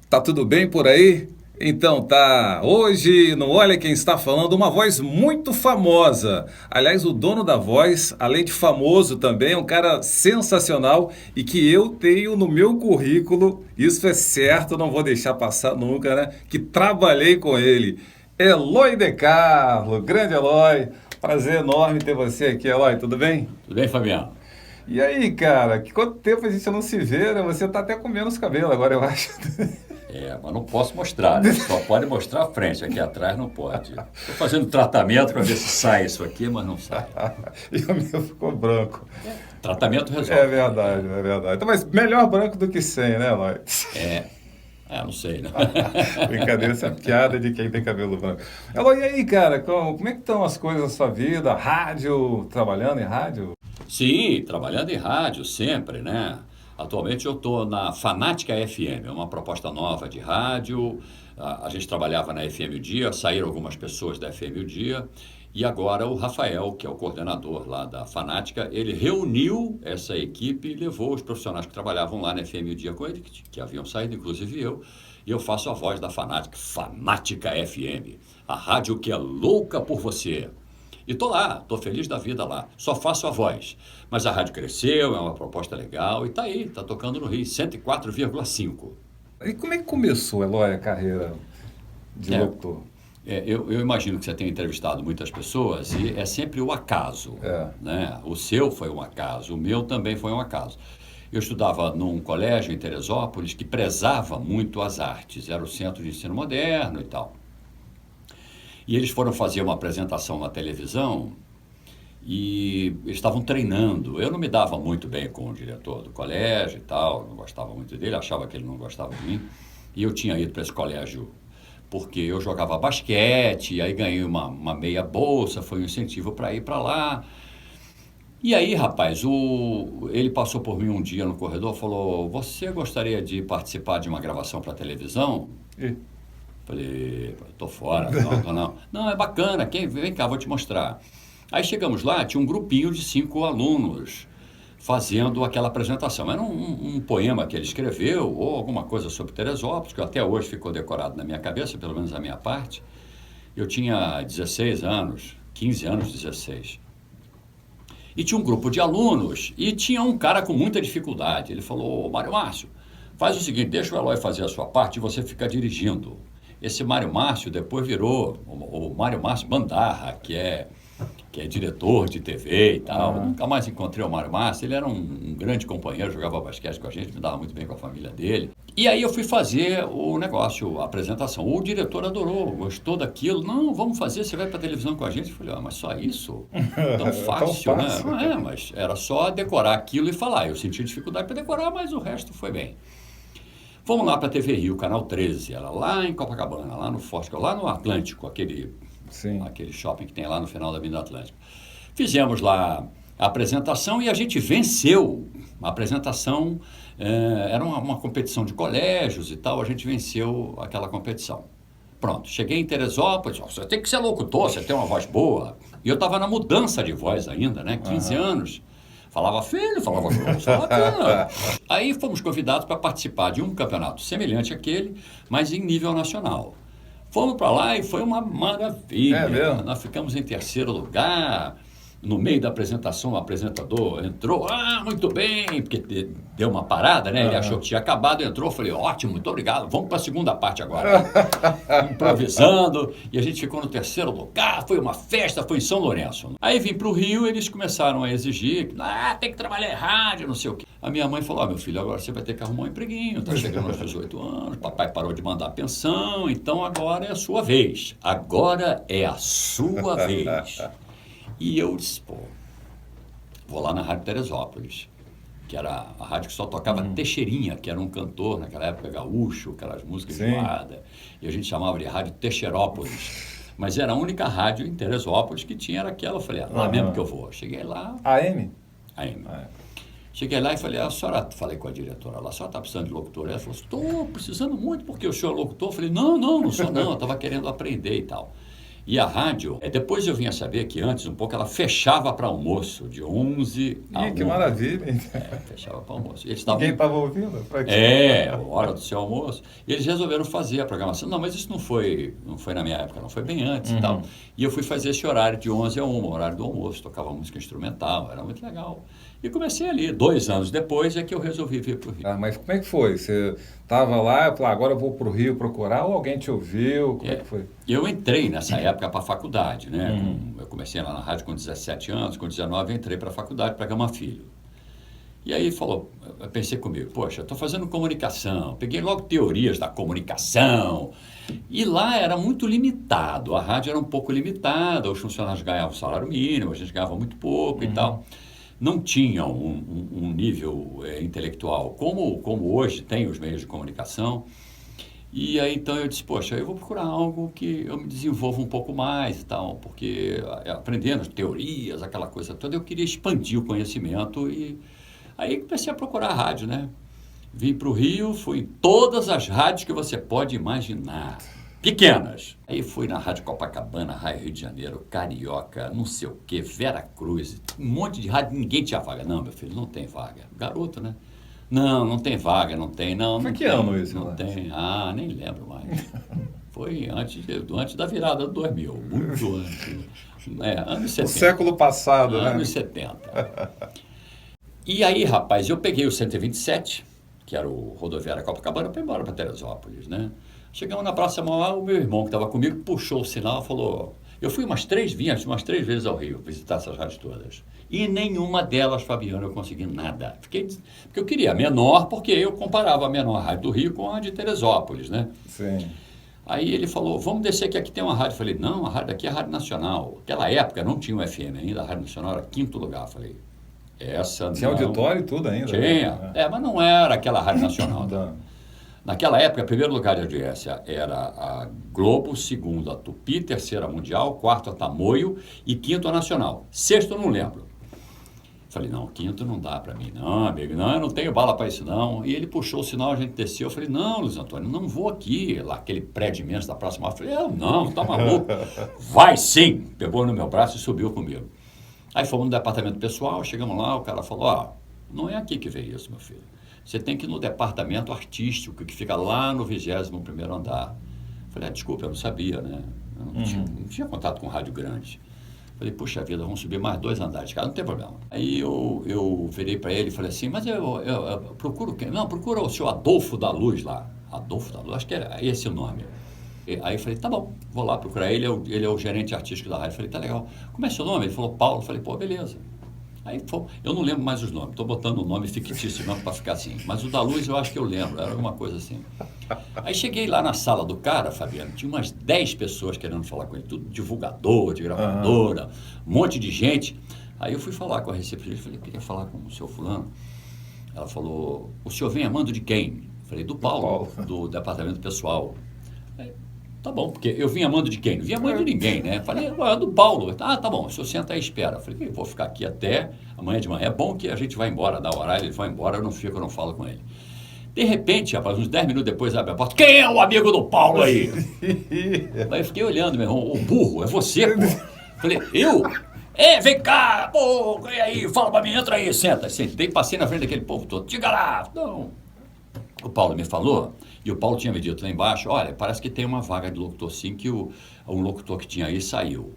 Tá tudo bem por aí? Então tá, hoje no Olha Quem Está Falando, uma voz muito famosa. Aliás, o dono da voz, além de famoso também, é um cara sensacional e que eu tenho no meu currículo, isso é certo, não vou deixar passar nunca, né? Que trabalhei com ele. Eloy De Carlo, grande Eloy. Prazer enorme ter você aqui, Eloy, tudo bem? Tudo bem, Fabiano? E aí, cara, que quanto tempo a gente não se vê, né? Você tá até com menos cabelo agora, eu acho. Mas não posso mostrar, né? Só pode mostrar a frente, aqui atrás não pode. Estou fazendo tratamento para ver se sai isso aqui, mas não sai. E o meu ficou branco. Tratamento resolve. É verdade, é verdade. Então, mas melhor branco do que sem, né, Eloy? Não sei, né? Brincadeira, essa piada de quem tem cabelo branco. Eloy, e aí, cara, como é que estão as coisas na sua vida? Rádio, trabalhando em rádio? Sim, trabalhando em rádio sempre, né? Atualmente eu estou na Fanática FM, é uma proposta nova de rádio. A gente trabalhava na FM o Dia, saíram algumas pessoas da FM o Dia. E agora o Rafael, que é o coordenador lá da Fanática, ele reuniu essa equipe e levou os profissionais que trabalhavam lá na FM o Dia com ele, que haviam saído, inclusive eu. E eu faço a voz da Fanática, Fanática FM, a rádio que é louca por você. E tô lá, tô feliz da vida lá. Só faço a voz. Mas a rádio cresceu, é uma proposta legal e tá aí, tá tocando no Rio, 104,5. E como é que começou, Eloy, a carreira de É, locutor? eu imagino que você tenha entrevistado muitas pessoas e é sempre o acaso, É. né? O seu foi um acaso, o meu também foi um acaso. Eu estudava num colégio em Teresópolis que prezava muito as artes, era o centro de ensino moderno e tal. E eles foram fazer uma apresentação na televisão e eles estavam treinando. Eu não me dava muito bem com o diretor do colégio e tal, não gostava muito dele, achava que ele não gostava de mim. E eu tinha ido para esse colégio porque eu jogava basquete, e aí ganhei uma meia bolsa, foi um incentivo para ir para lá. E aí, rapaz, ele passou por mim um dia no corredor e falou: Você gostaria de participar de uma gravação para televisão? E- Falei: Tô fora, não. Não, é bacana, vem cá, vou te mostrar. Aí chegamos lá, tinha um grupinho de 5 alunos fazendo aquela apresentação. Era um poema que ele escreveu, ou alguma coisa sobre Teresópolis, que até hoje ficou decorado na minha cabeça, pelo menos a minha parte. Eu tinha 16 anos, 15 anos, 16. E tinha um grupo de alunos, e tinha um cara com muita dificuldade. Ele falou: Mário Márcio, faz o seguinte, deixa o Eloy fazer a sua parte e você fica dirigindo. Esse Mário Márcio depois virou o Mário Márcio Bandarra, que é diretor de TV e tal. Eu nunca mais encontrei o Mário Márcio, ele era um grande companheiro, jogava basquete com a gente, me dava muito bem com a família dele. E aí eu fui fazer o negócio, a apresentação. O diretor adorou, gostou daquilo. Não, vamos fazer, você vai para televisão com a gente. Eu falei: mas só isso? Tão fácil, Tão né? fácil. Não é, mas era só decorar aquilo e falar. Eu senti dificuldade para decorar, mas o resto foi bem. Fomos lá para a TV Rio, Canal 13, era lá em Copacabana, lá no Forte, lá no Atlântico, Sim. aquele shopping que tem lá no final da Avenida Atlântica. Fizemos lá a apresentação e a gente venceu. A apresentação era uma competição de colégios e tal, a gente venceu aquela competição. Pronto, cheguei em Teresópolis, você tem que ser locutor, você tem uma voz boa. E eu estava na mudança de voz ainda, né? 15 anos. Falava filho, falava grosso, bacana. Aí fomos convidados para participar de um campeonato semelhante àquele, mas em nível nacional. Fomos para lá e foi uma maravilha. É mesmo? Nós ficamos em terceiro lugar. No meio da apresentação, o apresentador entrou, muito bem, porque deu uma parada, né? Ele achou que tinha acabado, entrou, falei: ótimo, muito obrigado, vamos para a segunda parte agora. Improvisando, e a gente ficou no terceiro lugar, foi uma festa, foi em São Lourenço. Aí vim para o Rio, eles começaram a exigir, tem que trabalhar em rádio, não sei o quê. A minha mãe falou: meu filho, agora você vai ter que arrumar um empreguinho, tá chegando aos 18 anos, papai parou de mandar pensão, então agora é a sua vez. Agora é a sua vez. E eu disse: vou lá na Rádio Teresópolis, que era a rádio que só tocava Teixeirinha, que era um cantor naquela época gaúcho, aquelas músicas de balada, e a gente chamava de Rádio Teixeirópolis. Mas era a única rádio em Teresópolis que tinha, era aquela. Eu falei: lá mesmo que eu vou. Cheguei lá, AM? AM. Cheguei lá e falei: falei com a diretora lá, a senhora está precisando de locutor? Ela falou: estou precisando muito porque o senhor é locutor. Eu falei: não sou não, eu estava querendo aprender e tal. E a rádio, depois eu vim a saber que antes, um pouco, ela fechava para almoço, de 11 a 1. Que maravilha. Fechava para almoço. Ninguém estava ouvindo? Hora do seu almoço. E eles resolveram fazer a programação. Não, mas isso não foi na minha época, não foi bem antes e tal. E eu fui fazer esse horário de 11 a 1, horário do almoço, tocava música instrumental, era muito legal. E comecei ali. 2 anos depois é que eu resolvi vir para o Rio. Mas como é que foi? Você estava lá, falou, agora eu vou para o Rio procurar, ou alguém te ouviu? Como é que foi? Eu entrei nessa época para a faculdade, né? Eu comecei lá na rádio com 17 anos, com 19 entrei para a faculdade para Gama Filho. E aí eu pensei comigo, poxa, estou fazendo comunicação, peguei logo teorias da comunicação, e lá era muito limitado, a rádio era um pouco limitada, os funcionários ganhavam salário mínimo, a gente ganhava muito pouco e tal. Não tinham um nível intelectual como hoje tem os meios de comunicação. E aí então eu disse, poxa, eu vou procurar algo que eu me desenvolva um pouco mais e tal, porque aprendendo teorias, aquela coisa toda, eu queria expandir o conhecimento e aí comecei a procurar a rádio, né? Vim para o Rio, fui em todas as rádios que você pode imaginar. Pequenas. Aí fui na Rádio Copacabana, Rádio Rio de Janeiro, Carioca, não sei o quê, Vera Cruz, um monte de rádio, ninguém tinha vaga. Não, meu filho, não tem vaga. Garoto, né? Não tem vaga, não tem, não. Foi que ano isso? Não tem. Nem lembro mais. Foi antes da virada do 2000, muito antes. Anos 70. O século passado, né? Anos 70. E aí, rapaz, eu peguei o 127, que era o rodoviária Copacabana, para ir embora para Teresópolis, né? Chegamos na Praça Mauá, o meu irmão que estava comigo puxou o sinal e falou... Eu fui umas 3 vezes ao Rio visitar essas rádios todas. E nenhuma delas, Fabiano, eu consegui nada. Porque eu queria a menor, porque eu comparava a menor rádio do Rio com a de Teresópolis, né? Sim. Aí ele falou, vamos descer que aqui tem uma rádio. Eu falei, não, a rádio aqui é a Rádio Nacional. Naquela época não tinha o FM ainda, a Rádio Nacional era 5º lugar. Eu falei, essa não... Tinha auditório e tudo ainda. Tinha, né? Mas não era aquela Rádio Nacional. Naquela época, o primeiro lugar de audiência era a Globo, segundo a Tupi, terceira Mundial, quarto a Tamoio e quinto a Nacional. Sexto eu não lembro. Falei, não, quinto não dá para mim, não, amigo, não, eu não tenho bala para isso não. E ele puxou o sinal, a gente desceu, eu falei, não, Luiz Antônio, não vou aqui, lá aquele prédio imenso da Praça Mauá. Eu falei, não, tá maluco? Vai sim! Pegou no meu braço e subiu comigo. Aí fomos no departamento pessoal, chegamos lá, o cara falou, não é aqui que vem isso, meu filho. Você tem que ir no departamento artístico, que fica lá no 21º andar. Falei, desculpa, eu não sabia, né? Eu não tinha contato com rádio grande. Falei, puxa vida, vamos subir mais 2 andares. Cara, não tem problema. Aí eu virei para ele e falei assim, mas eu procuro quem? Não, procura o seu Adolfo da Luz lá. Adolfo da Luz, acho que era esse o nome. Aí eu falei, tá bom, vou lá procurar ele, ele é o gerente artístico da rádio. Falei, tá legal. Como é seu nome? Ele falou, Paulo. Falei, pô, beleza. Aí eu não lembro mais os nomes, estou botando o nome fictício mesmo para ficar assim. Mas o da Luz eu acho que eu lembro, era alguma coisa assim. Aí cheguei lá na sala do cara, Fabiano, tinha umas 10 pessoas querendo falar com ele, tudo divulgador, de gravadora, um monte de gente. Aí eu fui falar com a recepcionista, falei, queria falar com o seu fulano. Ela falou, o senhor vem a mando de quem? Falei, do Paulo, do departamento pessoal. Aí, tá bom, porque eu vim a mando de quem? Não vinha a mando de ninguém, né? Falei, do Paulo. Tá bom, o senhor senta aí e espera. Falei, vou ficar aqui até amanhã de manhã. É bom que a gente vai embora, dá o horário, ele vai embora, eu não falo com ele. De repente, rapaz, uns 10 minutos depois abre a porta. Quem é o amigo do Paulo aí? Aí eu fiquei olhando, meu irmão, o burro, é você, pô? Falei, eu? Vem cá, pô, e aí, fala pra mim, entra aí, senta. Sentei, passei na frente daquele povo todo. Diga lá, não. O Paulo me falou, e o Paulo tinha me dito lá embaixo, olha, parece que tem uma vaga de locutor sim, que um locutor que tinha aí saiu.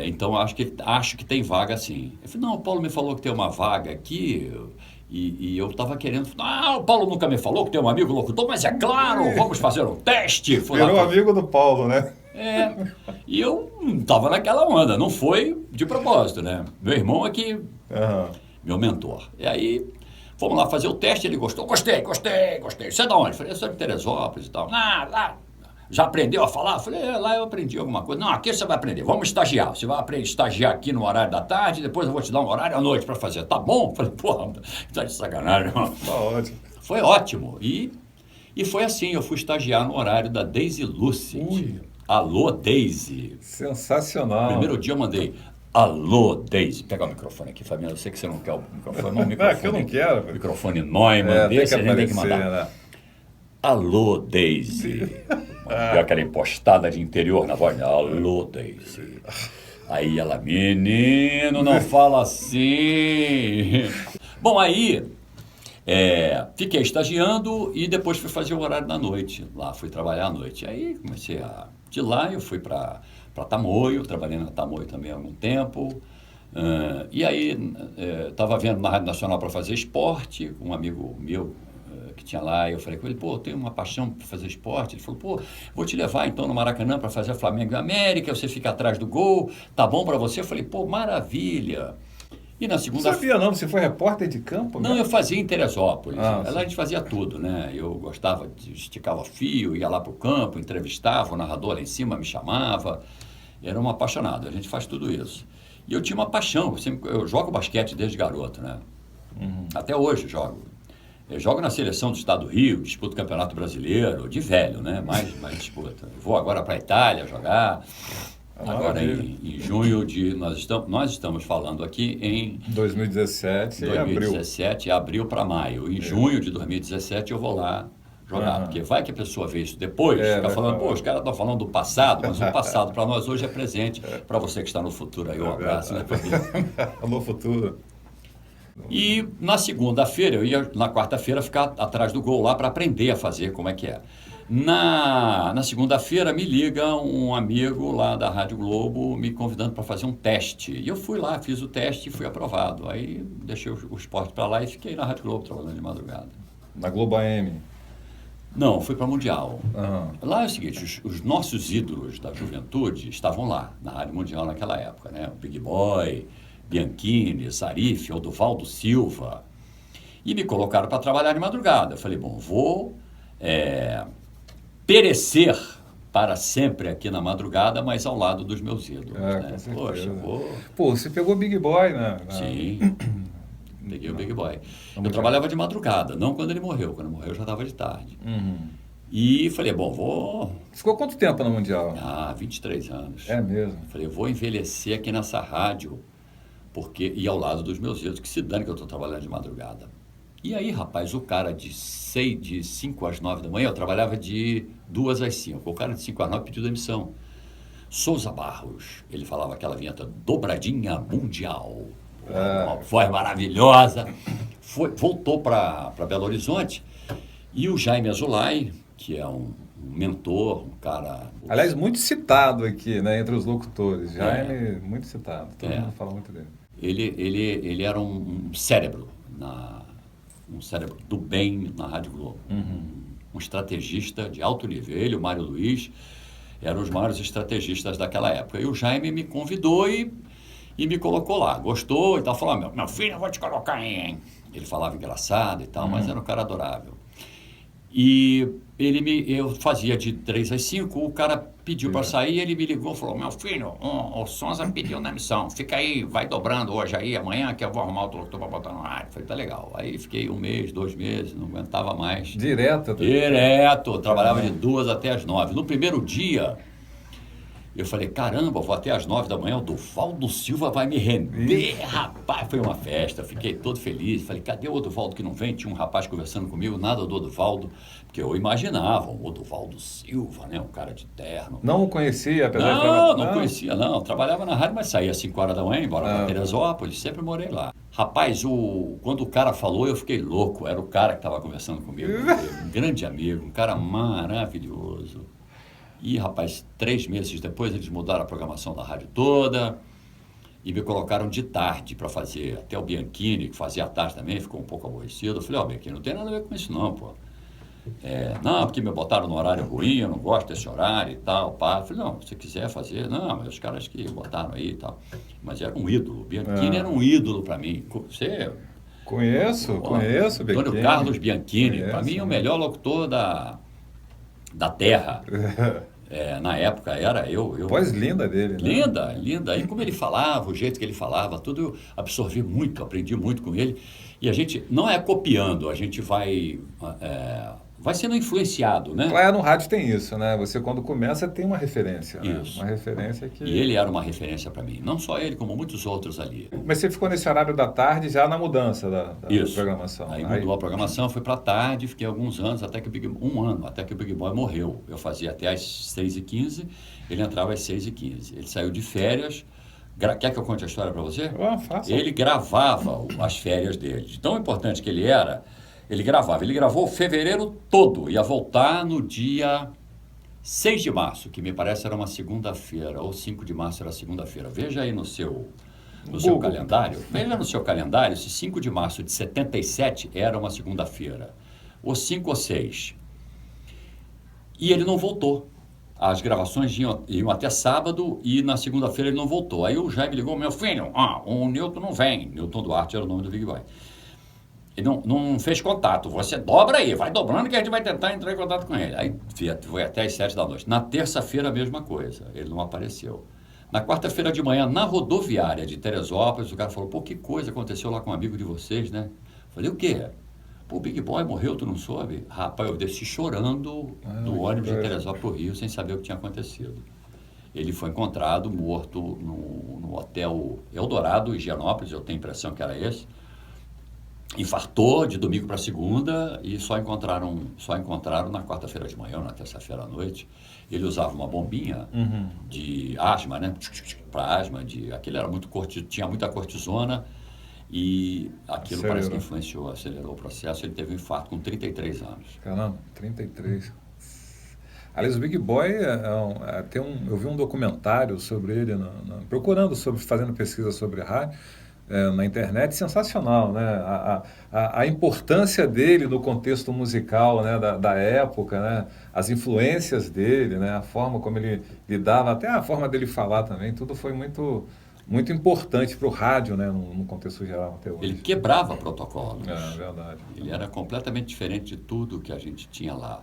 Então, acho que tem vaga sim. Eu falei, não, o Paulo me falou que tem uma vaga aqui, e eu estava querendo... o Paulo nunca me falou que tem um amigo locutor, mas é claro, vamos fazer um teste. Virou amigo do Paulo, né? E eu estava naquela onda, não foi de propósito, né? Meu irmão é que... Meu mentor. E aí... Fomos lá fazer o teste, ele gostou. Gostei. Você é de onde? Falei, eu sou de Teresópolis e tal. Lá. Já aprendeu a falar? Falei, lá eu aprendi alguma coisa. Não, aqui você vai aprender. Vamos estagiar. Você vai aprender a estagiar aqui no horário da tarde, depois eu vou te dar um horário à noite para fazer. Tá bom? Falei, porra, tá de sacanagem, irmão. Tá ótimo. Foi ótimo. E foi assim, eu fui estagiar no horário da Daisy Lucid. Alô, Daisy. Sensacional. Primeiro dia eu mandei... Alô, Daisy. Pega o microfone aqui, Fabiano. Eu sei que você não quer o microfone, não o microfone. Que eu não quero. Microfone Neumann, desse a gente tem que mandar. né? Alô, Daisy. Deu aquela impostada de interior na voz. Alô, Daisy. Aí ela, menino, não fala assim. Bom, aí fiquei estagiando e depois fui fazer o horário da noite. Lá fui trabalhar à noite. Aí comecei a... De lá eu fui para Tamoio, trabalhei na Tamoio também há algum tempo. E aí estava vendo na Rádio Nacional para fazer esporte, um amigo meu que tinha lá, e eu falei com ele, pô, eu tenho uma paixão por fazer esporte. Ele falou, pô, vou te levar então no Maracanã para fazer Flamengo e América, você fica atrás do gol, tá bom para você? Eu falei, pô, maravilha. E na segunda... Não sabia não, você foi repórter de campo? Não, eu fazia em Teresópolis. Lá a gente fazia tudo, né? Eu gostava, esticava fio, ia lá pro campo, entrevistava, o narrador lá em cima me chamava. Era um apaixonado, a gente faz tudo isso. E eu tinha uma paixão, eu jogo basquete desde garoto, né? Até hoje jogo. Eu jogo na seleção do estado do Rio, disputo o Campeonato Brasileiro, de velho, né? Mais disputa. Vou agora para a Itália jogar. Agora em junho nós estamos falando aqui em 2017 abril para maio. Em junho de 2017 eu vou lá jogar, porque vai que a pessoa vê isso depois, fica falando, pô, os caras estão falando do passado, mas o passado para nós hoje é presente. Para você que está no futuro aí, um abraço, né? Alô, futuro. E na segunda-feira, eu ia na quarta-feira ficar atrás do gol lá para aprender a fazer como é que é. Na segunda-feira me liga um amigo lá da Rádio Globo me convidando para fazer um teste. E eu fui lá, fiz o teste e fui aprovado. Aí deixei o esporte para lá e fiquei na Rádio Globo trabalhando de madrugada. Na Globo AM? Não, fui para Mundial. Lá é o seguinte, os nossos ídolos da juventude estavam lá, na Rádio Mundial naquela época, né? O Big Boy, Bianchini, Zarif, Oduvaldo Silva. E me colocaram para trabalhar de madrugada. Eu falei, bom, vou perecer para sempre aqui na madrugada, mas ao lado dos meus ídolos. Né? Poxa, Pô, você pegou o Big Boy, né? Sim, peguei o Big Boy. Eu trabalhava de madrugada, não quando ele morreu. Quando ele morreu eu já estava de tarde. E falei, bom, vou... Ficou quanto tempo no Mundial? 23 anos. É mesmo? Falei, vou envelhecer aqui nessa rádio, e ao lado dos meus ídolos, que se dane que eu estou trabalhando de madrugada. E aí, rapaz, o cara de 5 às 9 da manhã, eu trabalhava de 2 às 5. O cara de 5 às 9 pediu demissão. Souza Barros, ele falava aquela vinheta dobradinha mundial. Uma voz maravilhosa. Voltou para Belo Horizonte. E o Jaime Azulay, que é um mentor, um cara... Aliás, muito citado aqui, né, entre os locutores. Jaime, muito citado. Todo mundo fala muito dele. Ele era um cérebro um cérebro do bem na Rádio Globo. Um estrategista de alto nível. Ele e o Mário Luiz eram os maiores estrategistas daquela época. E o Jaime me convidou e me colocou lá. Gostou e tal. Falou, meu filho, eu vou te colocar aí, hein? Ele falava engraçado e tal, mas era um cara adorável. E eu fazia de 3 às 5, o cara pediu para sair, ele me ligou e falou, meu filho, o Sonza pediu na missão, fica aí, vai dobrando hoje aí, amanhã que eu vou arrumar o doutor para botar no ar. Falei, tá legal. Aí fiquei 1 mês, 2 meses, não aguentava mais. Direto, trabalhava de 2 até as 9. No primeiro dia, eu falei, caramba, vou até às 9 da manhã, o Oduvaldo Silva vai me render, rapaz. Foi uma festa, fiquei todo feliz. Falei, cadê o Oduvaldo que não vem? Tinha um rapaz conversando comigo, nada do Oduvaldo, porque eu imaginava o Oduvaldo Silva, né, um cara de terno. Não o conhecia, apesar de... Não conhecia, não. Trabalhava na rádio, mas saía às 5 horas da manhã, embora para Teresópolis, sempre morei lá. Rapaz, quando o cara falou, eu fiquei louco. Era o cara que estava conversando comigo, um grande amigo, um cara maravilhoso. E, rapaz, 3 meses depois eles mudaram a programação da rádio toda e me colocaram de tarde para fazer. Até o Bianchini, que fazia à tarde também, ficou um pouco aborrecido. Eu falei, Bianchini, não tem nada a ver com isso não, pô. Não, porque me botaram no horário ruim, eu não gosto desse horário e tal, pá. Eu falei, não, se você quiser fazer, não, mas os caras que botaram aí e tal. Mas era um ídolo, o Bianchini era um ídolo para mim. Você... Conheço, Bianchini. Antônio Carlos Bianchini, para mim é o melhor locutor da terra. Na época era eu... Voz linda dele, né? Linda. E como ele falava, o jeito que ele falava, tudo eu absorvi muito, aprendi muito com ele. E a gente não é copiando, a gente vai vai sendo influenciado, né? Claro, no rádio tem isso, né? Você quando começa tem uma referência, né? Isso. Uma referência que... E ele era uma referência para mim. Não só ele, como muitos outros ali. Mas você ficou nesse horário da tarde já na mudança da Isso. programação. Aí mudou a programação, fui para tarde, fiquei alguns anos, até que um ano, até que o Big Boy morreu. Eu fazia até às 6h15, ele entrava às 6h15. Ele saiu de férias. Quer que eu conte a história para você? Faça. Ele gravava as férias dele. De tão importante que ele era, ele gravava. Ele gravou fevereiro todo. Ia voltar no dia 6 de março, que me parece era uma segunda-feira, ou 5 de março era segunda-feira. Veja aí no seu calendário. Veja no seu calendário se 5 de março de 77 era uma segunda-feira. Ou 5 ou 6. E ele não voltou. As gravações iam até sábado e na segunda-feira ele não voltou. Aí o Jaime ligou, meu filho, o Newton não vem. Newton Duarte era o nome do Big Boy. Ele não fez contato. Você dobra aí, vai dobrando que a gente vai tentar entrar em contato com ele. Aí foi até às 7 da noite. Na terça-feira a mesma coisa, ele não apareceu. Na quarta-feira de manhã, na rodoviária de Teresópolis, o cara falou, pô, que coisa aconteceu lá com um amigo de vocês, né? Falei, o quê? Pô, o Big Boy morreu, tu não soube? Rapaz, eu desci chorando do ônibus de Teresópolis para o Rio, sem saber o que tinha acontecido. Ele foi encontrado morto no hotel Eldorado, Higienópolis, eu tenho a impressão que era esse. Infartou de domingo para segunda e só encontraram na quarta-feira de manhã, na terça-feira à noite. Ele usava uma bombinha de asma, né? Para asma, aquele era tinha muita cortisona. E aquilo parece que influenciou, acelerou o processo. Ele teve um infarto com 33 anos. Caramba, 33. Aliás, o Big Boy, eu vi um documentário sobre ele, fazendo pesquisa sobre rádio, na internet, sensacional, né? A importância dele no contexto musical, né? da época, né? As influências dele, né? A forma como ele lidava, até a forma dele falar também, tudo foi muito importante para o rádio, né, no contexto geral até hoje. Ele quebrava protocolos. É verdade. Ele era completamente diferente de tudo que a gente tinha lá.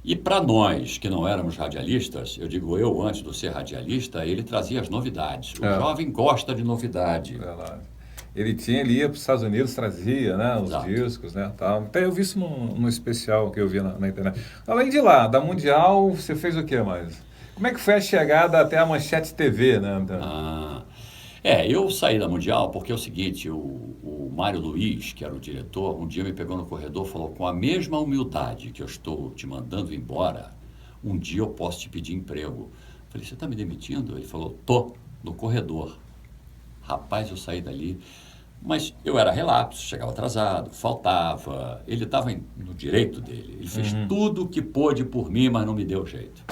E para nós, que não éramos radialistas, eu digo eu, antes de ser radialista, ele trazia as novidades. O jovem gosta de novidade. Verdade. Ele ia para os Estados Unidos, trazia, né, os discos, né, tal. Até eu vi isso no especial que eu vi na internet. Além de lá, da Mundial, você fez o que mais? Como é que foi a chegada até a Manchete TV, né? Eu saí da Mundial porque é o seguinte, o Mário Luiz, que era o diretor, um dia me pegou no corredor e falou, com a mesma humildade que eu estou te mandando embora, um dia eu posso te pedir emprego. Eu falei, você está me demitindo? Ele falou, tô, no corredor. Rapaz, eu saí dali, mas eu era relapso, chegava atrasado, faltava, ele estava no direito dele, ele fez tudo o que pôde por mim, mas não me deu jeito.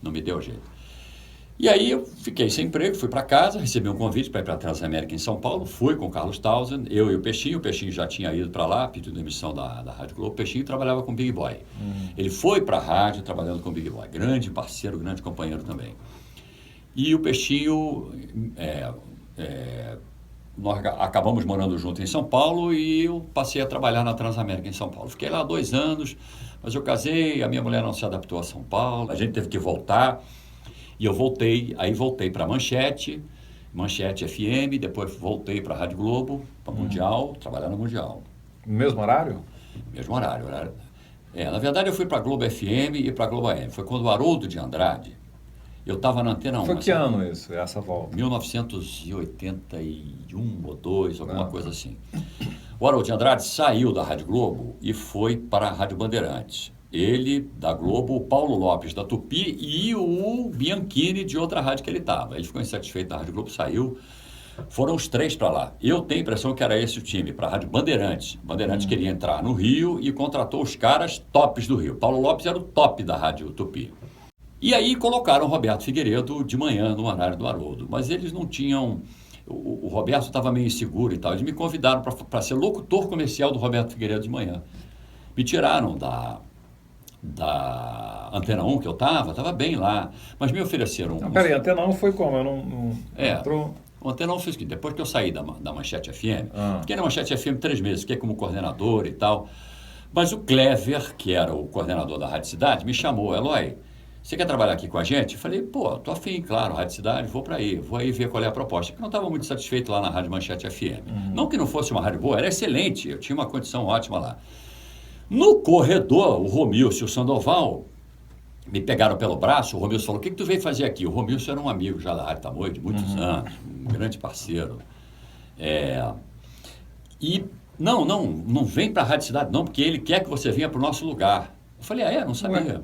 Não me deu jeito. E aí eu fiquei sem emprego, fui para casa, recebi um convite para ir para a Transamérica em São Paulo, fui com o Carlos Townsend, eu e o Peixinho já tinha ido para lá, pediu demissão da Rádio Globo, o Peixinho trabalhava com o Big Boy. Ele foi para a rádio trabalhando com o Big Boy, grande parceiro, grande companheiro também. E o Peixinho, nós acabamos morando junto em São Paulo e eu passei a trabalhar na Transamérica em São Paulo. Fiquei lá 2 anos, mas eu casei, a minha mulher não se adaptou a São Paulo, a gente teve que voltar. E eu voltei para a Manchete FM, depois voltei para a Rádio Globo, para Mundial, trabalhar no Mundial. No mesmo horário? Mesmo horário. Na verdade eu fui para a Globo FM e para a Globo AM. Foi quando o Haroldo de Andrade, eu estava na Antena 1. Foi que ano isso, essa volta? 1981 ou 2, alguma coisa assim. O Haroldo de Andrade saiu da Rádio Globo e foi para a Rádio Bandeirantes. Ele, da Globo, o Paulo Lopes, da Tupi, e o Bianchini, de outra rádio que ele estava. Ele ficou insatisfeito da Rádio Globo, saiu. Foram os 3 para lá. Eu tenho a impressão que era esse o time, para a Rádio Bandeirantes. Bandeirantes queria entrar no Rio e contratou os caras tops do Rio. Paulo Lopes era o top da Rádio Tupi. E aí colocaram o Roberto Figueiredo de manhã no horário do Haroldo. Mas eles não tinham... O Roberto estava meio inseguro e tal. Eles me convidaram para ser locutor comercial do Roberto Figueiredo de manhã. Me tiraram da Antena 1 que eu estava bem lá, mas me ofereceram... Peraí, a Antena 1 foi como? Entrou... O Antena 1 fez o quê? Depois que eu saí da Manchete FM, fiquei na Manchete FM 3 meses, fiquei como coordenador e tal, mas o Clever, que era o coordenador da Rádio Cidade, me chamou, Eloy, você quer trabalhar aqui com a gente? Eu falei, pô, tô afim, claro, Rádio Cidade, vou aí ver qual é a proposta, porque eu não estava muito satisfeito lá na Rádio Manchete FM. Não que não fosse uma rádio boa, era excelente, eu tinha uma condição ótima lá. No corredor, o Romilson e o Sandoval me pegaram pelo braço. O Romilson falou: o que tu veio fazer aqui? O Romilson era um amigo já da Rádio Tamoio de muitos anos, um grande parceiro. E não vem para a Rádio Cidade não, porque ele quer que você venha para o nosso lugar. Eu falei: não sabia.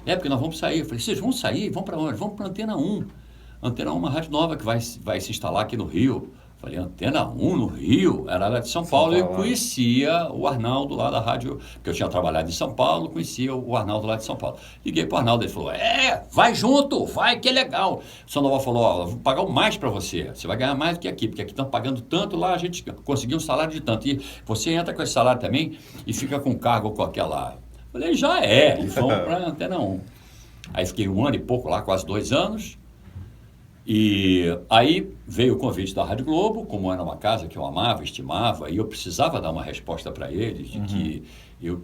Porque nós vamos sair. Eu falei: vocês vão sair? Vão para onde? Vamos para a Antena 1. Antena 1 é uma rádio nova que vai se instalar aqui no Rio. Eu falei: Antena 1 no Rio? Era lá de São Paulo. Eu conhecia o Arnaldo lá da rádio, porque eu tinha trabalhado em São Paulo, conhecia o Arnaldo lá de São Paulo. Liguei para o Arnaldo, ele falou: vai junto, vai que é legal. O Sandoval falou: vou pagar o mais para você. Você vai ganhar mais do que aqui, porque aqui estão pagando tanto, lá a gente conseguiu um salário de tanto. E você entra com esse salário também e fica com cargo qualquer lá. Eu falei: já é, e vamos para a Antena 1. Aí fiquei 1 ano e pouco lá, quase 2 anos. E aí veio o convite da Rádio Globo, como era uma casa que eu amava, estimava, e eu precisava dar uma resposta para eles, de que eu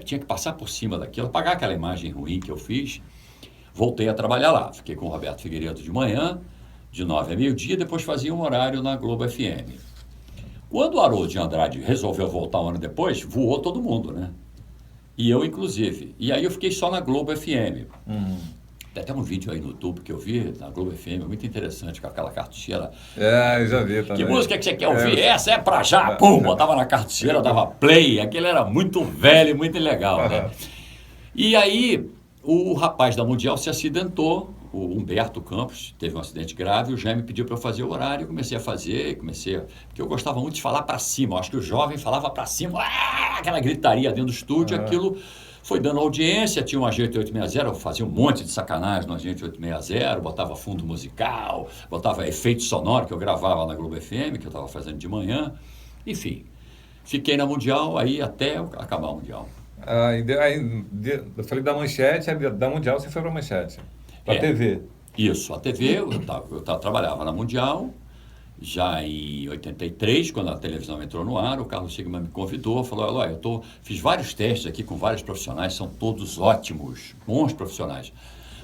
tinha que passar por cima daquilo, apagar aquela imagem ruim que eu fiz. Voltei a trabalhar lá, fiquei com o Roberto Figueiredo de manhã, de 9 a meio-dia, depois fazia um horário na Globo FM. Quando o Haroldo de Andrade resolveu voltar 1 ano depois, voou todo mundo, né? E eu, inclusive. E aí eu fiquei só na Globo FM. Tem até um vídeo aí no YouTube que eu vi, na Globo FM, muito interessante, com aquela cartucheira. Eu já vi também. Que música que você quer ouvir? Essa é pra já! Pum, botava na cartucheira, dava play. Aquele era muito velho e muito legal, né? E aí, o rapaz da Mundial se acidentou, o Humberto Campos, teve um acidente grave, o Jaime pediu para eu fazer o horário, eu comecei a fazer, porque eu gostava muito de falar para cima, eu acho que o jovem falava para cima, aquela gritaria dentro do estúdio, aquilo foi dando audiência, tinha um Agente 860, eu fazia um monte de sacanagem no Agente 860, botava fundo musical, botava efeito sonoro que eu gravava na Globo FM, que eu estava fazendo de manhã, enfim, fiquei na Mundial aí até acabar o Mundial. Eu falei da Manchete, da Mundial você foi para a Manchete, para a TV. Isso, a TV, eu trabalhava na Mundial, já em 83, quando a televisão entrou no ar, o Carlos Sigman me convidou, falou: olha, fiz vários testes aqui com vários profissionais, são todos ótimos, bons profissionais,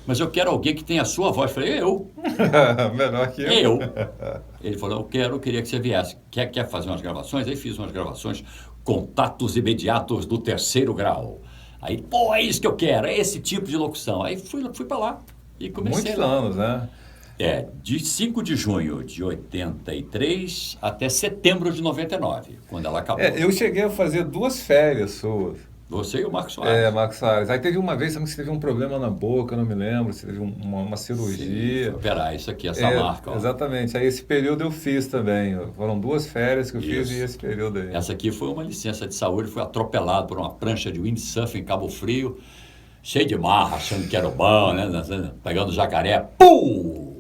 mas eu quero alguém que tenha a sua voz. Eu falei: eu. Melhor que eu. Ele falou: eu queria que você viesse. Quer fazer umas gravações? Aí fiz umas gravações, contatos imediatos do 3º grau. Aí, é isso que eu quero, é esse tipo de locução. Aí fui para lá e comecei. Muitos anos, né? De 5 de junho de 83 até setembro de 99, quando ela acabou. Eu cheguei a fazer 2 férias suas. Você e o Marcos Soares. Marcos Soares. Aí teve uma vez também que você teve um problema na boca, eu não me lembro, você teve uma cirurgia. Sim, operar isso aqui, essa marca. Ó. Exatamente. Aí esse período eu fiz também. Foram 2 férias que eu fiz e esse período aí. Essa aqui foi uma licença de saúde, foi atropelado por uma prancha de windsurf em Cabo Frio, cheio de marra, achando que era bom, né? Pegando jacaré, pum!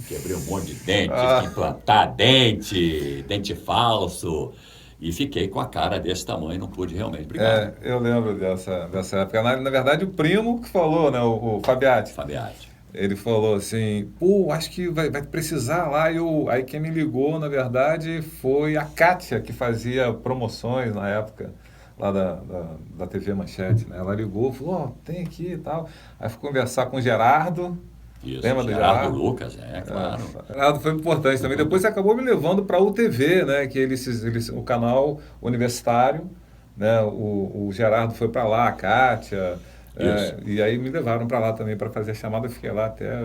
Quebrei um monte de dente, tive que implantar dente falso. E fiquei com a cara desse tamanho, não pude realmente brigar. Eu lembro dessa época. Na verdade, o primo que falou, né? O Fabiati. Ele falou assim: acho que vai precisar lá. Aí quem me ligou, na verdade, foi a Kátia, que fazia promoções na época, lá da TV Manchete, né? Ela ligou, falou: tem aqui e tal. Aí fui conversar com o Gerardo. Isso, lembra do Gerardo Lucas, claro. Gerardo foi importante também. Depois você acabou me levando para a UTV, né? Que o canal universitário, né? O Gerardo foi para lá, a Kátia, e aí me levaram para lá também para fazer a chamada. Eu fiquei lá até,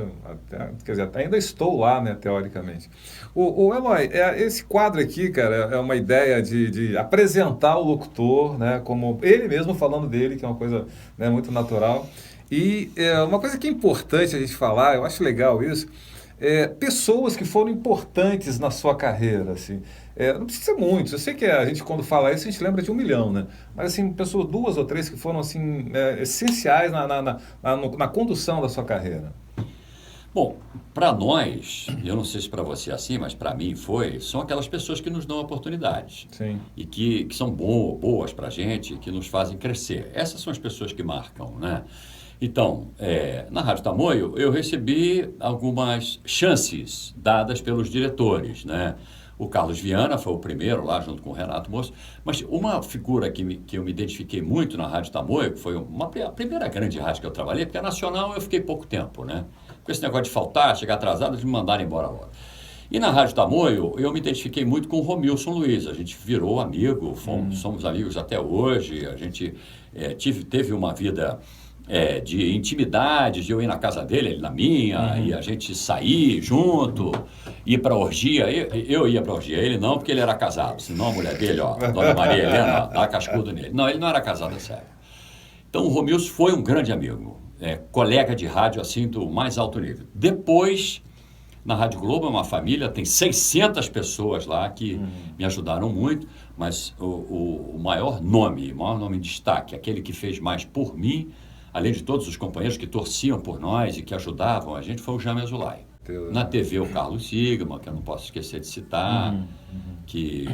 quer dizer, ainda estou lá, né? Teoricamente. O Eloy, esse quadro aqui, cara, é uma ideia de apresentar o locutor, né? Como ele mesmo falando dele, que é uma coisa, né, muito natural. E uma coisa que é importante a gente falar, eu acho legal isso, pessoas que foram importantes na sua carreira, assim. Não precisa ser muitos, eu sei que a gente quando fala isso a gente lembra de 1 milhão, né? Mas assim, pessoas 2 ou 3 que foram assim, essenciais na condução da sua carreira. Bom, para nós, eu não sei se para você é assim, mas para mim são aquelas pessoas que nos dão oportunidades. Sim. E que são boas para a gente, que nos fazem crescer. Essas são as pessoas que marcam, né? Então, na Rádio Tamoio, eu recebi algumas chances dadas pelos diretores, né? O Carlos Viana foi o primeiro lá, junto com o Renato Moço. Mas uma figura que eu me identifiquei muito na Rádio Tamoio, que foi a primeira grande rádio que eu trabalhei, porque a Nacional eu fiquei pouco tempo, né? Com esse negócio de faltar, chegar atrasado, eles me mandaram embora logo. E na Rádio Tamoio, eu me identifiquei muito com o Romilson Luiz. A gente virou amigo, somos amigos até hoje. A gente teve uma vida de intimidade, de eu ir na casa dele, ele na minha, e a gente sair junto, ir para orgia. Eu ia para orgia, ele não, porque ele era casado. Senão a mulher dele, ó, Dona Maria Helena, dá cascudo nele. Não, ele não era casado, é sério. Então o Romilson foi um grande amigo, colega de rádio assim do mais alto nível. Depois, na Rádio Globo é uma família, tem 600 pessoas lá que me ajudaram muito, mas o maior nome em destaque, aquele que fez mais por mim, além de todos os companheiros que torciam por nós e que ajudavam a gente, foi o Jaime Azulay. Na TV, o Carlos Sigma, que eu não posso esquecer de citar, que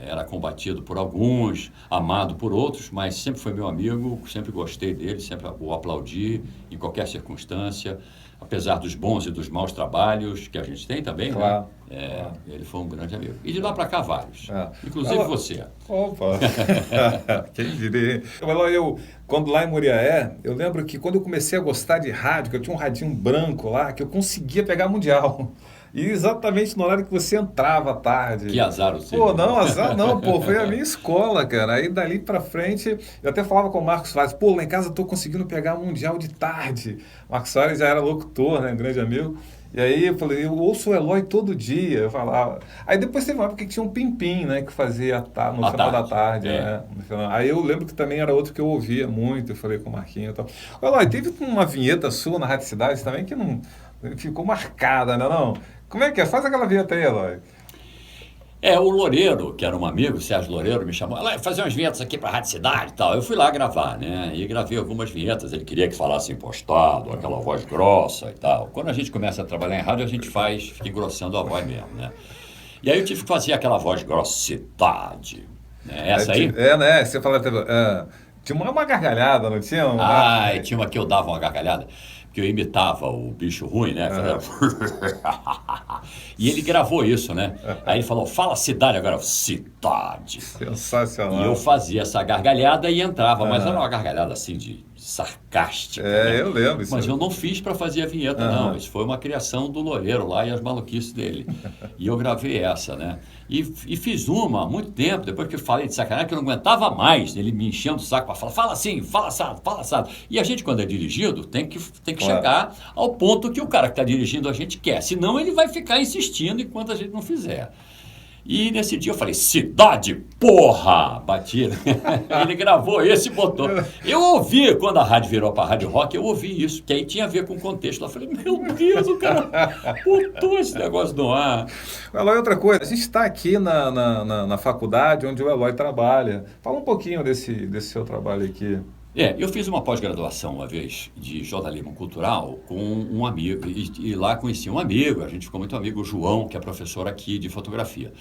era combatido por alguns, amado por outros, mas sempre foi meu amigo, sempre gostei dele, sempre o aplaudi em qualquer circunstância, apesar dos bons e dos maus trabalhos que a gente tem também, claro, né? Claro. Ele foi um grande amigo. E de lá para cá, vários. Inclusive você. Opa! Quem diria? Quando lá em Muriaé, eu lembro que quando eu comecei a gostar de rádio, que eu tinha um radinho branco lá, que eu conseguia pegar mundial. E exatamente no horário que você entrava à tarde. Que azar o seu. Pô, não, azar não, pô, foi a minha escola, cara. Aí dali pra frente, eu até falava com o Marcos Soares, pô, lá em casa eu tô conseguindo pegar mundial de tarde. O Marcos Soares já era locutor, né, um grande amigo. E aí eu falei, eu ouço o Eloy todo dia, eu falava. Aí depois teve uma época que tinha um Pimpim, né, que fazia no final da tarde, né. Aí eu lembro que também era outro que eu ouvia muito, eu falei com o Marquinhos e tal. Eloy, teve uma vinheta sua na Rádio Cidade também que não ficou marcada, né, não? Como é que é? Faz aquela vinheta aí, Eloy. O Loureiro, que era um amigo, o Sérgio Loureiro, me chamou, ela fazer umas vinhetas aqui para a Rádio Cidade e tal. Eu fui lá gravar, né? E gravei algumas vinhetas. Ele queria que falasse impostado, aquela voz grossa e tal. Quando a gente começa a trabalhar em rádio, a gente fica engrossando a voz mesmo, né? E aí eu tive que fazer aquela voz grossidade. Né? Essa aí? Né? Você fala até. Tinha uma gargalhada, não tinha? Tinha uma que eu dava uma gargalhada. Que eu imitava o bicho ruim, né? E ele gravou isso, né? Aí ele falou, fala cidade agora, cidade. Sensacional. E eu fazia essa gargalhada e entrava, mas era uma gargalhada assim de sarcástica. Né? Eu lembro isso. Mas eu não fiz para fazer a vinheta, não. Isso foi uma criação do Loureiro lá e as maluquices dele. E eu gravei essa, né? E fiz uma há muito tempo, depois que eu falei de sacanagem, que eu não aguentava mais. Ele me enchendo o saco para falar, fala assim, fala assado, fala assado. E a gente, quando é dirigido, tem que chegar ao ponto que o cara que está dirigindo a gente quer. Senão ele vai ficar insistindo enquanto a gente não fizer. E nesse dia eu falei, cidade, porra! Bati. Ele gravou esse e botou. Eu ouvi, quando a rádio virou para a Rádio Rock, eu ouvi isso, que aí tinha a ver com o contexto. Eu falei, meu Deus, o cara botou esse negócio no ar. Eloy, outra coisa, a gente está aqui na faculdade onde o Eloy trabalha. Fala um pouquinho desse seu trabalho aqui. Eu fiz uma pós-graduação uma vez de jornalismo cultural com um amigo, e lá conheci um amigo, a gente ficou muito amigo, o João, que é professor aqui de fotografia.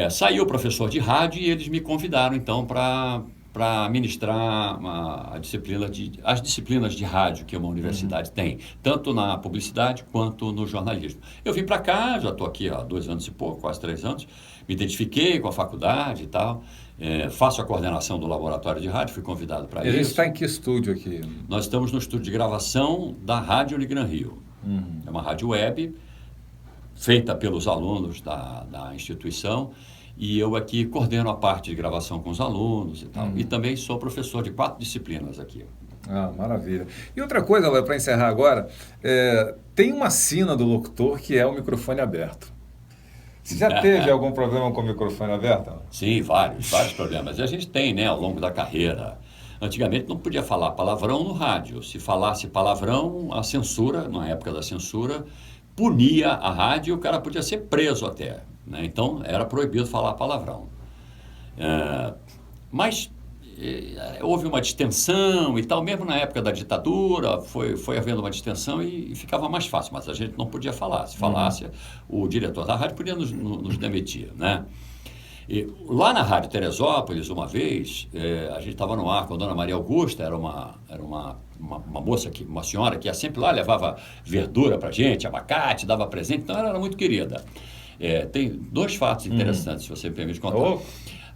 Saiu o professor de rádio e eles me convidaram então para ministrar as disciplinas de rádio que uma universidade tem, tanto na publicidade quanto no jornalismo. Eu vim para cá, já estou aqui há 2 anos e pouco, quase 3 anos, me identifiquei com a faculdade e tal. Faço a coordenação do laboratório de rádio, fui convidado para isso. E a gente está em que estúdio aqui? Nós estamos no estúdio de gravação da Rádio Unigran Rio. É uma rádio web, feita pelos alunos da instituição, e eu aqui coordeno a parte de gravação com os alunos e tal. E também sou professor de 4 disciplinas aqui. Maravilha. E outra coisa, para encerrar agora, tem uma sina do locutor que é o microfone aberto. Você já teve algum problema com o microfone aberto? Sim, vários problemas. E a gente tem, né, ao longo da carreira. Antigamente não podia falar palavrão no rádio. Se falasse palavrão, a censura, na época da censura, punia a rádio e o cara podia ser preso até. Né? Então, era proibido falar palavrão. Mas houve uma distensão e tal, mesmo na época da ditadura, foi havendo uma distensão e ficava mais fácil, mas a gente não podia falar. Se falasse, o diretor da rádio podia nos demitir, né? E lá na Rádio Teresópolis, uma vez, a gente estava no ar com a Dona Maria Augusta, era uma moça, uma senhora que ia sempre lá, levava verdura pra gente, abacate, dava presente, então ela era muito querida. Tem 2 fatos interessantes, se você me permite contar.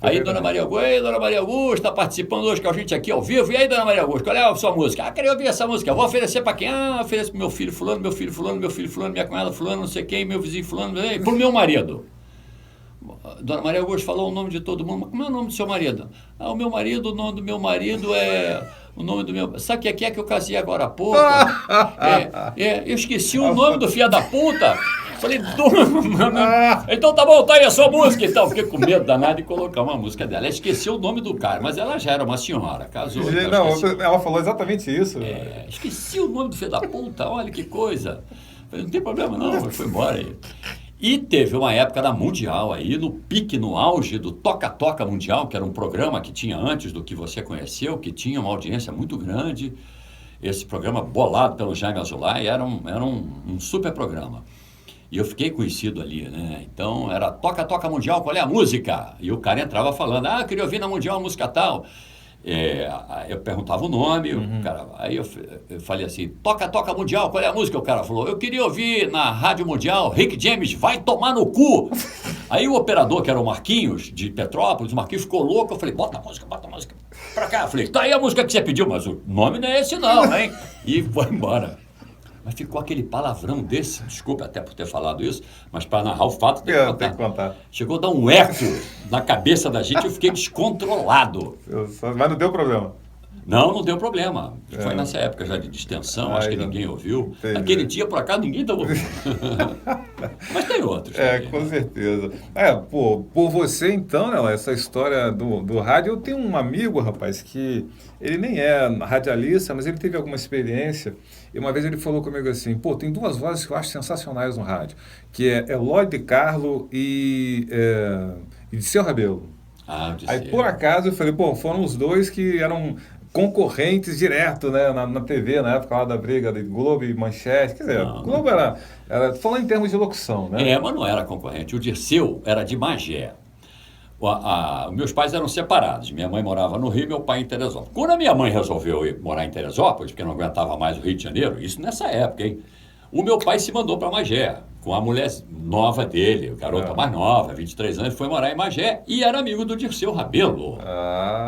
Aí, Dona Maria Augusta, está participando hoje com a gente aqui ao vivo. E aí, Dona Maria Augusta, qual é a sua música? Ah, queria ouvir essa música. Vou oferecer para quem? Ah, ofereço para meu filho fulano, meu filho fulano, meu filho fulano, minha cunhada fulano, não sei quem, meu vizinho fulano, para o meu marido. Dona Maria Augusta falou o nome de todo mundo, mas como é o nome do seu marido? Ah, o meu marido, o nome do meu marido é... O nome do meu... Sabe o que é que eu casei agora há pouco? Eu esqueci o nome do filho da puta. Falei, então tá bom, tá aí a sua música e tal. Fiquei com medo danado de colocar uma música dela. Ela esqueceu o nome do cara, mas ela já era uma senhora, casou. Não, ela falou exatamente isso. Esqueci o nome do filho da puta, olha que coisa. Falei, não tem problema não, mas foi embora aí. E teve uma época da Mundial aí, no pique, no auge do Toca-Toca Mundial, que era um programa que tinha antes do que você conheceu, que tinha uma audiência muito grande. Esse programa bolado pelo Jaime Azulay era um super programa. E eu fiquei conhecido ali, né? Então era Toca-Toca Mundial, qual é a música? E o cara entrava falando, eu queria ouvir na Mundial a música tal. Eu perguntava o nome, o cara, aí eu falei assim, Toca-Toca Mundial, qual é a música? O cara falou, eu queria ouvir na Rádio Mundial, Rick James, vai tomar no cu. Aí o operador, que era o Marquinhos, de Petrópolis, o Marquinhos ficou louco, eu falei, bota a música pra cá. Eu falei, tá aí a música que você pediu, mas o nome não é esse não, hein? E foi embora. Mas ficou aquele palavrão desse, desculpa até por ter falado isso, mas para narrar o fato tem que contar. Chegou a dar um eco na cabeça da gente, eu fiquei descontrolado. Mas não deu problema? Não deu problema. Foi nessa época já de distensão, acho que ninguém ouviu. Entendi. Naquele dia, por acaso, ninguém estava ouvindo. Mas tem outros. Com certeza. Por você, então, né, essa história do rádio, eu tenho um amigo, rapaz, que ele nem é radialista, mas ele teve alguma experiência, e uma vez ele falou comigo assim, tem duas vozes que eu acho sensacionais no rádio, que é Eloy de Carlo e Dirceu Rabelo. Aí, por acaso, eu falei, foram os dois que eram concorrentes direto, né, na TV, na época lá da briga de Globo e Manchete. Quer dizer, Globo era falando em termos de locução, né? Mas não era concorrente. O Dirceu era de Magé. Meus pais eram separados. Minha mãe morava no Rio, meu pai em Teresópolis. Quando a minha mãe resolveu ir morar em Teresópolis, porque não aguentava mais o Rio de Janeiro, isso nessa época, hein? O meu pai se mandou para Magé, com a mulher nova dele, garota mais nova, 23 anos, foi morar em Magé e era amigo do Dirceu Rabelo.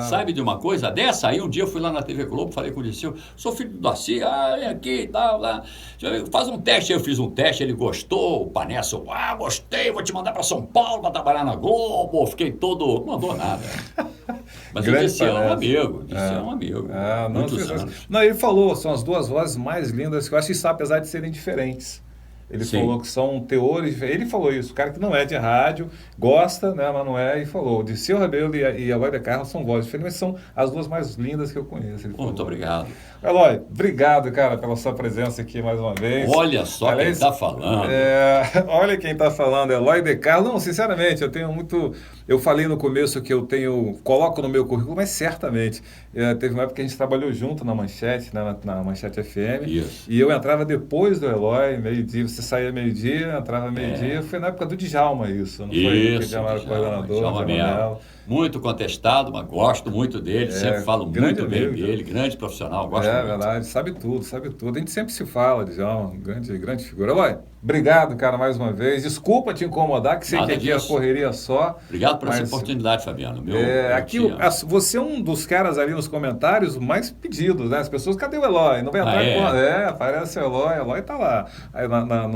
Sabe de uma coisa dessa? Aí um dia eu fui lá na TV Globo, falei com o Dirceu, sou filho do Darcy, vem aqui e tal, lá. Faz um teste. Aí eu fiz um teste, ele gostou, o Panesso, gostei, vou te mandar para São Paulo para trabalhar na Globo. Fiquei todo, não mandou nada. Mas o Dirceu é um amigo, muitos anos. Não, ele falou, são as duas vozes mais lindas que eu acho, isso apesar de serem diferentes. Ele falou que são teores, ele falou isso, o cara que não é de rádio, gosta, né, mas não é, e falou, o Dirceu Rabelo e Eloy de Carlo são vozes diferentes, mas são as duas mais lindas que eu conheço. Muito obrigado. Eloy, obrigado, cara, pela sua presença aqui mais uma vez. Olha só quem está falando. Olha quem está falando, Eloy de Carlo. Não, sinceramente, eu tenho muito... Eu falei no começo que eu coloco no meu currículo, mas certamente. Teve uma época que a gente trabalhou junto na Manchete, né, na Manchete FM. Isso. E eu entrava depois do Eloy, meio-dia. Você saía meio-dia, entrava meio-dia. Foi na época do Djalma isso, não foi? Isso, que Djalma era coordenador. Djalma Melo. Muito contestado, mas gosto muito dele, sempre falo muito bem dele, grande profissional, gosto muito. Verdade, sabe tudo. A gente sempre se fala, Djalma, grande figura. Eloy, obrigado, cara, mais uma vez. Desculpa te incomodar, que sei que aqui é a correria só. Obrigado por essa oportunidade, Fabiano. Você é um dos caras ali nos comentários mais pedidos, né? As pessoas, cadê o Eloy? Não vai entrar aparece o Eloy tá lá, aí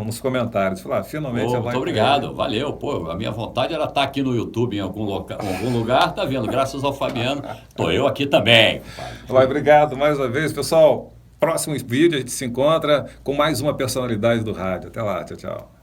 nos comentários. Falar, finalmente Eloy. Muito obrigado, valeu. A minha vontade era estar aqui no YouTube em algum lugar, tá vendo? Graças ao Fabiano, tô eu aqui também. Eloy, obrigado mais uma vez, pessoal. Próximo vídeo a gente se encontra com mais uma personalidade do rádio. Até lá, tchau.